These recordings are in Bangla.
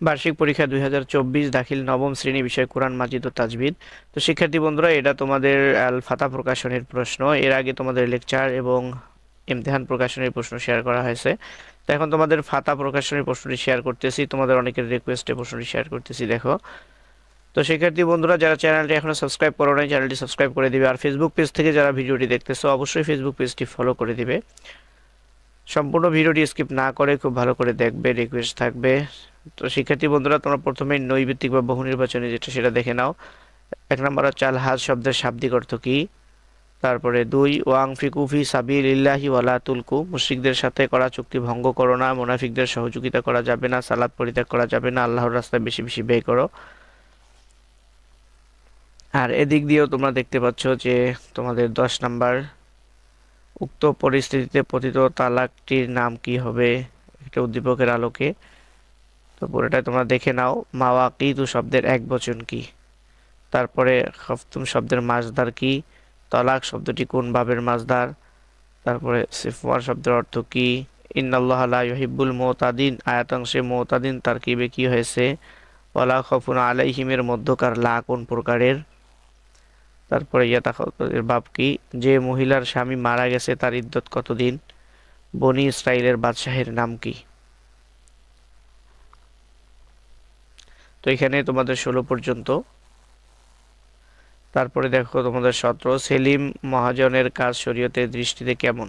বার্ষিক পরীক্ষা 2024 দাখিল নবম শ্রেণী বিষয় কোরআন মাজিদ ও তাজবিদ। তো শিক্ষার্থী বন্ধুরা, এটা তোমাদের আল ফাতা প্রকাশনের প্রশ্ন। এর আগে তোমাদের লেকচার এবং ইমতিহান প্রকাশনের প্রশ্ন শেয়ার করা হয়েছে। তো এখন তোমাদের ফাতা প্রকাশনের প্রশ্নটি শেয়ার করতেছি, তোমাদের অনেকের রিকোয়েস্টে প্রশ্নটি শেয়ার করতেছি। দেখো, তো শিক্ষার্থী বন্ধুরা, যারা চ্যানেলটি এখনো সাবস্ক্রাইব করো নাই, চ্যানেলটি সাবস্ক্রাইব করে দিবে। আর ফেসবুক পেজ থেকে যারা ভিডিওটি দেখতেছো, অবশ্যই ফেসবুক পেজটি ফলো করে দিবে। সম্পূর্ণ ভিডিওটি স্কিপ না করে খুব ভালো করে দেখবে, রিকোয়েস্ট থাকবে। তো শিক্ষার্থী বন্ধুরা, তোমরা প্রথমে নৈর্ব্যক্তিক বা বহু নির্বাচনী যেটা সেটা দেখে নাও। 1 নম্বর হচ্ছে আল হাজ শব্দের শাব্দিক অর্থ কি। তারপরে 2, ওয়াং ফিকু ফি সাবিলিল্লাহি ওয়ালা তুলকু, মুশরিকদের সাথে করা চুক্তি ভঙ্গ করো না, মুনাফিকদের সহযোগিতা করা যাবে না, সালাত পরিত্যাগ করা যাবে না, আল্লাহর রাস্তায় বেশি বেশি ব্যয় করো। আর এদিক দিয়েও তোমরা দেখতে পাচ্ছ যে তোমাদের 10 নাম্বার, উক্ত পরিস্থিতিতে পতিত তালাকটির নাম কি হবে, এটা উদ্দীপকের আলোকে। তো পুরোটা তোমরা দেখে নাও। মাওয়াকিতু শব্দের একবচন কি। তারপরে খফতুম শব্দের মাসদার কি। তলাক শব্দটি কোন ভাবের মাসদার। তারপরে সিফওয়ার শব্দের অর্থ কি। ইন্নাল্লাহ লা ইউহিব্বুল মুতাদিন আয়াতাংশে মুতাদিন তারকিবে কি হয়েছে। ওয়ালা খাউফুন আলাইহিমের মধ্যকার লা কোন প্রকারের। তারপরে ইয়াতাখাউতের বাপ কি। যে মহিলার স্বামী মারা গেছে তার ইদ্যত কতদিন। বনি ইসরাইলের বাদশাহের নাম কি। তো এখানে তোমাদের 16 পর্যন্ত। তারপরে দেখো তোমাদের 17, সেলিম মহাজনের কাজ শরীয়তের দৃষ্টিতে কেমন।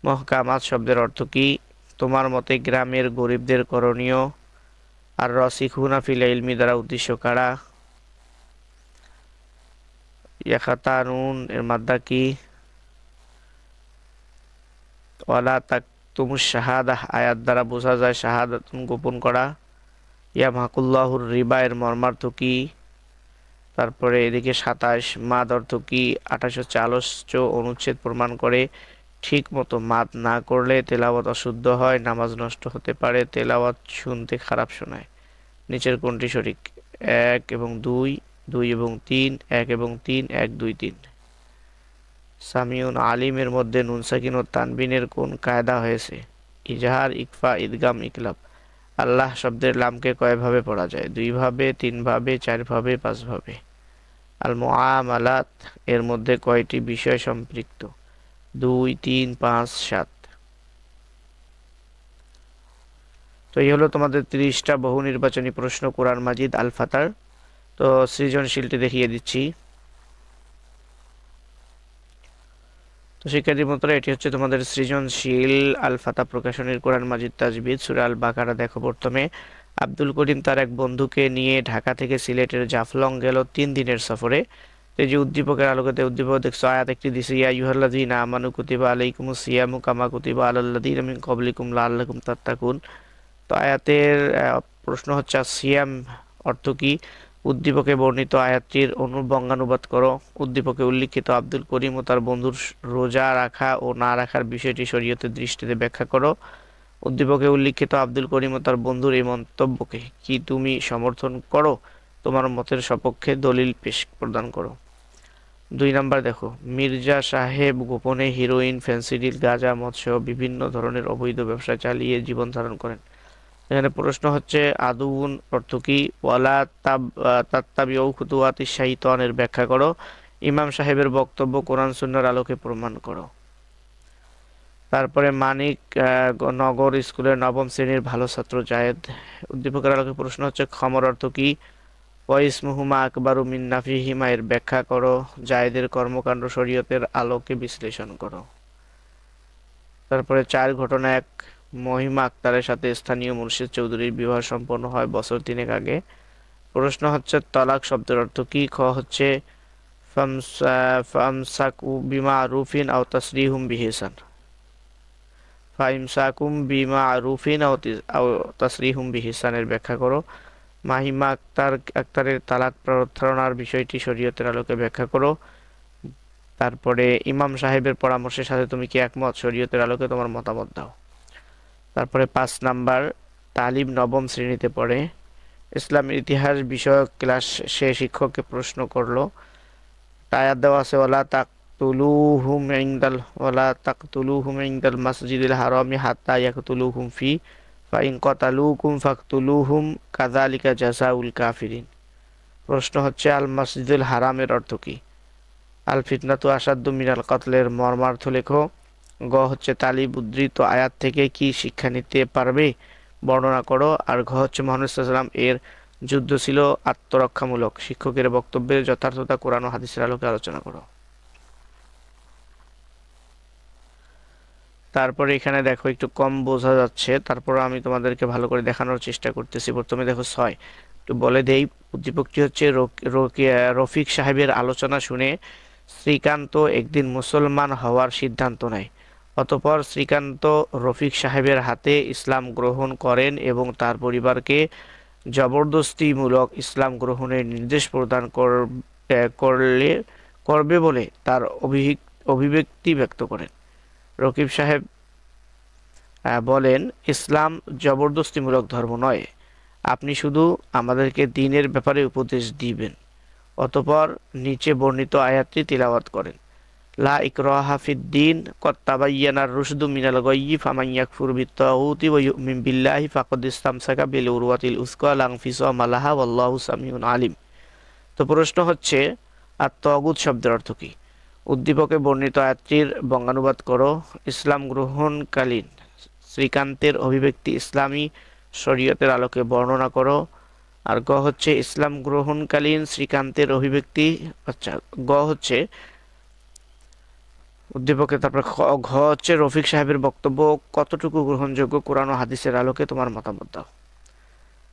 মহকামাত শব্দের অর্থ কি। তোমার মতে গ্রামের গরিবদের করণীয়। আর রসিখুনা ফিল ইলমি দ্বারা উদ্দেশ্য কারা। ইয়াখাতানুন এর মাদ্দা কি। ওয়ালা তাকতুমুশ শাহাদাহ আয়াত দ্বারা বোঝা যায় শাহাদাত গোপন করা। ইয়ামহাকুল্লাহুর রিবা এর মর্মার্থ কি। তারপরে এদিকে 27, মাদ অর্থ কি। 28 হচ্ছে আলোচ্য অনুচ্ছেদ প্রমাণ করে। ঠিক মতো মাদ না করলে তেলাওয়াত অশুদ্ধ হয়, নামাজ নষ্ট হতে পারে, তেলাওয়াত শুনতে খারাপ শোনায়। নিচের কোনটি সঠিক। 1 এবং 2, 2 এবং 3, 1 এবং 3, 1, 2, 3। সামিউন আলিমের মধ্যে নুন সাকিন ও তানবিনের কোন কায়দা হয়েছে। ইজহার, ইকফা, ইদগাম, ইকলাব। আল্লাহ শব্দের লামকে কয়ভাবে পড়া যায়। 2 ভাবে, 3 ভাবে, 4 ভাবে, 5 ভাবে। আল মুআমালাত এর মধ্যে কয়টি বিষয় সম্পৃক্ত। 2, 3, 5, 7। তো এই হলো তোমাদের 30টা বহু নির্বাচনী প্রশ্ন কোরআন মাজিদ আল ফাতার। তো সৃজনশীলটি দেখিয়ে দিচ্ছি। তো শিক্ষার্থী বন্ধুরা, এটি হচ্ছে তোমাদের সৃজনশীল আল ফাতা প্রকাশনের কোরআন মাজিদ তাজবিদ সূরা আল বাকারা। দেখো প্রথমে, আব্দুল করিম তার এক বন্ধুকে নিয়ে ঢাকা থেকে সিলেটের জাফলং গেল 3 দিনের সফরে। তো এই যে উদ্দীপকের আলোকে উদ্দীপক দেখছো, আয়াত একটি দিছে, ইয়া আইয়ুহাল্লাযীনা আমানু কুতিবা আলাইকুমুস সিয়ামু কামা কুতিবা আলাল্লাযীনা মিন ক্বাবলিকুম লাআল্লাকুম তাত্তাকুন। তো আয়াতের প্রশ্ন হচ্ছে সিয়াম অর্থ কি। উদ্দীপকে বর্ণিত আয়াতটির বঙ্গানুবাদ করো। উদ্দীপকে উল্লিখিত আব্দুল করিম ও তার বন্ধুর রোজা রাখা ও না রাখার বিষয়টি শরীয়তের দৃষ্টিতে ব্যাখ্যা করো। উদ্দীপকে উল্লিখিত আব্দুল করিম ও তার বন্ধুর এই মন্তব্যকে কি তুমি সমর্থন করো। তোমার মতের সপক্ষে দলিল পেশ প্রদান করো। 2 নাম্বার দেখো, মির্জা সাহেব গোপনে হিরোইন, ফেন্সিডিল, গাঁজা, মদ সহ বিভিন্ন ধরনের অবৈধ ব্যবসা চালিয়ে জীবন ধারণ করেন। এখানে প্রশ্ন হচ্ছে আদুন অর্থ কি। ওয়ালা তাত্তাবিউ খুতুওয়াতিশ শাইতানের ব্যাখ্যা করো। ইমাম সাহেবের বক্তব্য কোরআন সুন্নাহর আলোকে প্রমাণ করো। তারপরে মানিক নগর স্কুলের 9ম শ্রেণীর ভালো ছাত্র জায়েদ। উদ্দীপকের আলোকে প্রশ্ন হচ্ছে খমর অর্থ কি। ওয়াইসমুহুমা আকবারু মিন নাফিহিমা এর ব্যাখ্যা করো। জায়েদের কর্মকাণ্ড শরীয়তের আলোকে বিশ্লেষণ করো। তারপরে 4, ঘটনা 1, মহিমা আক্তারের সাথে স্থানীয় মুর্শিদ চৌধুরীর বিবাহ সম্পন্ন হয় বছর 3 আগে। প্রশ্ন হচ্ছে তালাক শব্দের অর্থ কি। খ হচ্ছে ফামসাকু বিমারুফিন আও তাসরিহুম বিহিসান। ফাইমসাকুম বিমারুফিন আও তাসরিহুম বিহিসানের ব্যাখ্যা করো। মাহিমা আক্তারের তালাক প্রত্যাহারের বিষয়টি শরীয়তের আলোকে ব্যাখ্যা করো। তারপরে ইমাম সাহেবের পরামর্শের সাথে তুমি কি একমত, শরীয়তের আলোকে তোমার মতামত দাও। তারপরে 5 নাম্বার, তালিম 9ম শ্রেণীতে পড়ে। ইসলামের ইতিহাস বিষয়ক ক্লাস সে শিক্ষককে প্রশ্ন করলো। আয়াত দেওয়া আছে, ওয়ালা তাকতুলুহুম ইনদাল মাসজিদিল হারামি হাত্তা ইয়াকতুলুহুম ফি। ফাইন কতালুকুম ফাকতুলুহুম কাযালিকা জাযাউল কাফিরিন। প্রশ্ন হচ্ছে আল মসজিদুল হারামের অর্থ কি? আল ফিতনাতু আসাদ্দু মিনাল কতলের মর্মার্থ লেখো। গ হচ্ছে তালিব উদ্ধৃত আয়াত থেকে কি শিক্ষা নিতে পারবে বর্ণনা করো। আর ঘ হচ্ছে মুহাম্মদ সাল্লাল্লাহু আলাইহি ওয়াসাল্লাম এর যুদ্ধ ছিল আত্মরক্ষামূলক, শিক্ষকের বক্তব্যের যথার্থতা কোরআন ও হাদিসের আলোকে আলোচনা করো। তারপরে এখানে দেখো একটু কম বোঝা যাচ্ছে, তারপর আমি তোমাদেরকে ভালো করে দেখানোর চেষ্টা করতেছি। প্রথমে দেখো 6, একটু বলে দেই। উদ্দীপকটি হচ্ছে রফিক সাহেবের আলোচনা শুনে শ্রীকান্ত একদিন মুসলমান হওয়ার সিদ্ধান্ত নেয়। অতঃপর শ্রীকান্ত রফিক সাহেবের হাতে ইসলাম গ্রহণ করেন এবং তার পরিবারকে জবরদস্তিমূলক ইসলাম গ্রহণের নির্দেশ প্রদান করবে বলে তার অভিব্যক্তি ব্যক্ত করেন। রকিব সাহেব বলেন, ইসলাম জবরদস্তিমূলক ধর্ম নয়, আপনি শুধু আমাদেরকে দ্বীনের ব্যাপারে উপদেশ দিবেন। অতঃপর নিচে বর্ণিত আয়াতটি তিলাওয়াত করেন। লা ইকরাহা ফিদ্দীন ক্বাদ তাবায়্যানার রুশদু মিনাল গায়য়্যি ফামান ইয়াকফুর বিত্তাগুতি ওয়া ইউমিন বিল্লাহি ফাকাদ ইসতামসাকা বিল উরওয়াতিল উসকা লা ইনফিসামা লাহা ওয়াল্লাহু সামিউন আলিম। তো প্রশ্ন হচ্ছে তাগুত শব্দের অর্থ কি? উদ্দীপকে বর্ণিত আয়াতটির বঙ্গানুবাদ করো। ইসলাম গ্রহণকালীন শ্রীকান্তের অভিব্যক্তি ইসলামী শরীয়তের আলোকে বর্ণনা করো। আর গ হচ্ছে ইসলাম গ্রহণকালীন শ্রীকান্তের অভিব্যক্তি, আচ্ছা গ হচ্ছে উদ্দীপকে, তারপর ঘ হচ্ছে রফিক সাহেবের বক্তব্য কতটুকু গ্রহণযোগ্য কোরআন ও হাদিসের আলোকে তোমার মতামত দাও।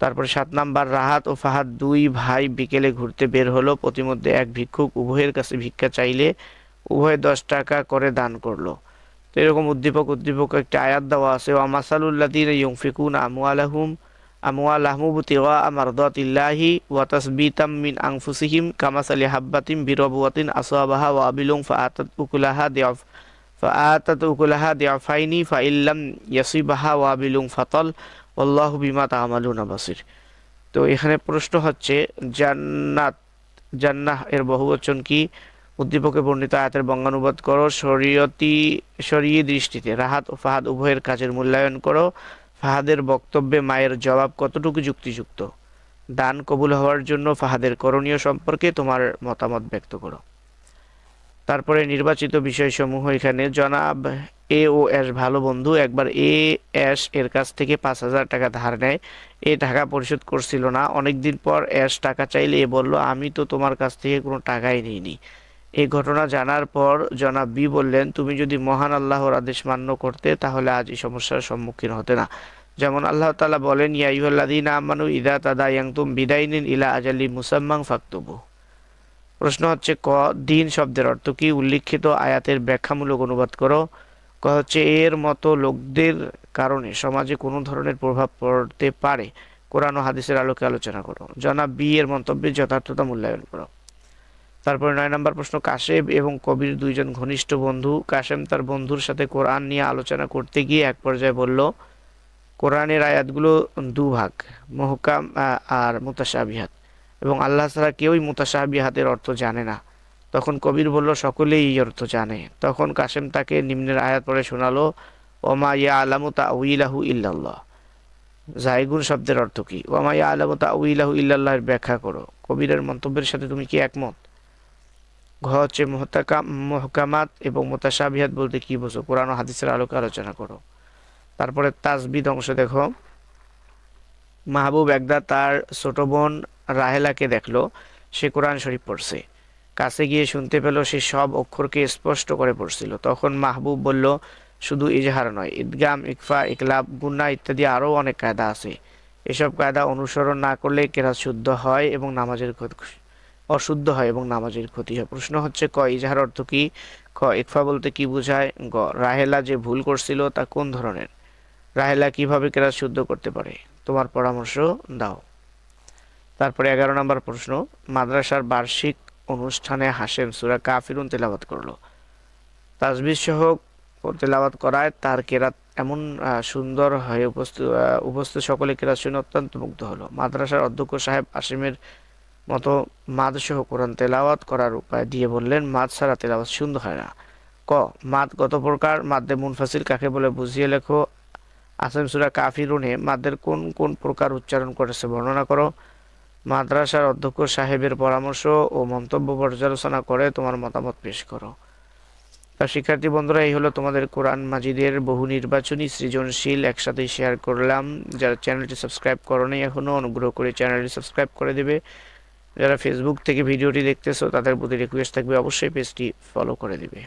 তারপরে 7 নাম্বার, রাহাত ও ফাহাদ দুই ভাই বিকেলে ঘুরতে বের হলো। প্রতিমধ্যে এক ভিক্ষুক উভয়ের কাছে ভিক্ষা চাইলে উভয়ে 10 টাকা করে দান করলো। তো এরকম উদ্দীপক একটা আয়াত দেওয়া আছে, ওয়া মাসালুল্লাযীনা ইউনফিকুনা আমওয়ালাহুম ইবতিগা মারদাতিল্লাহি ওয়া তাসবিতাম মিন আনফুসিহিম কামাসালি হাববাতিন বিরবওয়াতিন আসাবাহা ওয়াবিলুন ফাআতাত উকুলাহা দিআফাইনি ফাইল্লাম ইয়াসিবাহা ওয়াবিলুন ফাতাল আল্লাহু বিমা তা'মালুনা বাসির। তো এখানে প্রশ্ন হচ্ছে জান্নাহ এর বহুবচন কি? উদ্দীপকে বর্ণিত আয়াতের বঙ্গানুবাদ করো। শরীয়ী দৃষ্টিতে রাহাত ও ফাহাদ উভয়ের কাজের মূল্যায়ন করো। ফাহাদের বক্তব্যে মায়ের জবাব কতটুকু যুক্তিযুক্ত? দান কবুল হওয়ার জন্য ফাহাদের করণীয় সম্পর্কে তোমার মতামত ব্যক্ত করো। তারপরে নির্বাচিত বিষয়সমূহ এখানে, জনাব এ ও এস ভালো বন্ধু। একবার এ এস এর কাছ থেকে 5,000 টাকা ধার নেয়। এ টাকা পরিশোধ করছিল না। অনেকদিন পর এস টাকা চাইলে এ বলল, আমি তো তোমার কাছ থেকে কোনো টাকাই নিইনি। এই ঘটনা জানার পর জনাব বি বললেন, তুমি যদি মহান আল্লাহর আদেশ মান্য করতে তাহলে আজ এই সমস্যার সম্মুখীন হতে না। যেমন আল্লাহ তাআলা বলেন, ইয়া আইয়ুহাল্লাযীনা আমানু ইযা তাদায়ানতুম বিদাইনিন ইলা আজালিন মুসাম্মান ফাকতুবু। প্রশ্ন হচ্ছে ক, দিন শব্দের অর্থ কি? উল্লিখিত আয়াতের ব্যাখ্যামূলক অনুবাদ করো। ক হচ্ছে এর মতো লোকদের কারণে সমাজে কোনো ধরনের প্রভাব পড়তে পারে, কোরআন ও হাদিসের আলোকে আলোচনা করো। জনাব বি এর মন্তব্যের যথার্থতা মূল্যায়ন করো। তারপরে 9 নম্বর প্রশ্ন, কাশেম এবং কবির দুইজন ঘনিষ্ঠ বন্ধু। কাশেম তার বন্ধুর সাথে কোরআন নিয়ে আলোচনা করতে গিয়ে এক পর্যায়ে বলল, কোরআনের আয়াতগুলো দুভাগ, মুহকাম আর মুতাশাবিহাত, এবং আল্লাহ ছাড়া কেউই মুতাশাবিহাতের অর্থ জানে না। তখন কবির বলল, সকলেই এই অর্থ জানে। তখন কাশেম তাকে নিম্নের আয়াত পড়ে শোনালো, ওমা ইয়ালামু তাউইলাহু ইল্লাল্লাহ। জায়গুন শব্দের অর্থ কি? ওমা ইয়ালামু তাউইলাহু ইল্লাল্লাহর ব্যাখ্যা করো। কবিরের মন্তব্যের সাথে তুমি কি একমত? ঘ হচ্ছে মুহকামাত এবং মুতাশাবিহাত বলতে কি বোঝো? কোরআন ও হাদিসের আলোকে আলোচনা করো। তারপরে তাসবিদ অংশ দেখো। মাহবুব একদা তার ছোট বোন রাহেলাকে দেখলো সে কোরআন শরীফ পড়ছে। কাছে গিয়ে শুনতে পেল সে সব অক্ষরকে স্পষ্ট করে পড়ছিল। তখন মাহবুব বলল, শুধু ইজহার নয়, ইদগাম, ইকফা, ইকলাব, গুন্না ইত্যাদি আরও অনেক কায়দা আছে। এসব কায়দা অনুসরণ না করলে কেরাত অশুদ্ধ হয় এবং নামাজের ক্ষতি হয়। প্রশ্ন হচ্ছে ক, ইজহার অর্থ কি? খ, ইকফা বলতে কি বোঝায়? গ, রাহেলা যে ভুল করছিল তা কোন ধরনের? রাহেলা কিভাবে কেরাত শুদ্ধ করতে পারে? তোমার পরামর্শ দাও। তারপরে 11 নম্বর প্রশ্ন, মাদ্রাসার বার্ষিক অনুষ্ঠানে হাশেম সূরা কাফিরুন তেলাওয়াত করলো। তাসবিহ সহ তেলাওয়াত করায় তার কেরাত এমন সুন্দর হয়ে উপস্থিত সকলে কেরাত শুনে অত্যন্ত মুগ্ধ হলো। মাদ্রাসার অধ্যক্ষ সাহেব হাশেমের মতো মাদ সহ কোরআন তেলাওয়াত করার উপায় দিয়ে বললেন, মাদ ছাড়া তেলাওয়াত সুন্দর হয় না। ক, মাদ কত প্রকার? মাদ্দে মুনফাসিল কাকে বলে বুঝিয়ে লেখো। আসেন সূরা কাফিরুনে মাদের কোন কোন প্রকার উচ্চারণ করেছে বর্ণনা করো। মাদ্রাসার অধ্যক্ষ সাহেবের পরামর্শ ও মন্তব্য পর্যালোচনা করে তোমার মতামত পেশ করো। শিক্ষার্থী বন্ধুরা, এই হলো তোমাদের কোরআন মাজিদের বহু নির্বাচনী সৃজনশীল একসাথে শেয়ার করলাম। যারা চ্যানেলটি সাবস্ক্রাইব করোনি এখনো, অনুগ্রহ করে চ্যানেলটি সাবস্ক্রাইব করে দেবে। যারা ফেসবুক থেকে ভিডিওটি দেখতেছো তাদের প্রতি রিকোয়েস্ট থাকবে অবশ্যই পেজটি ফলো করে দিবে।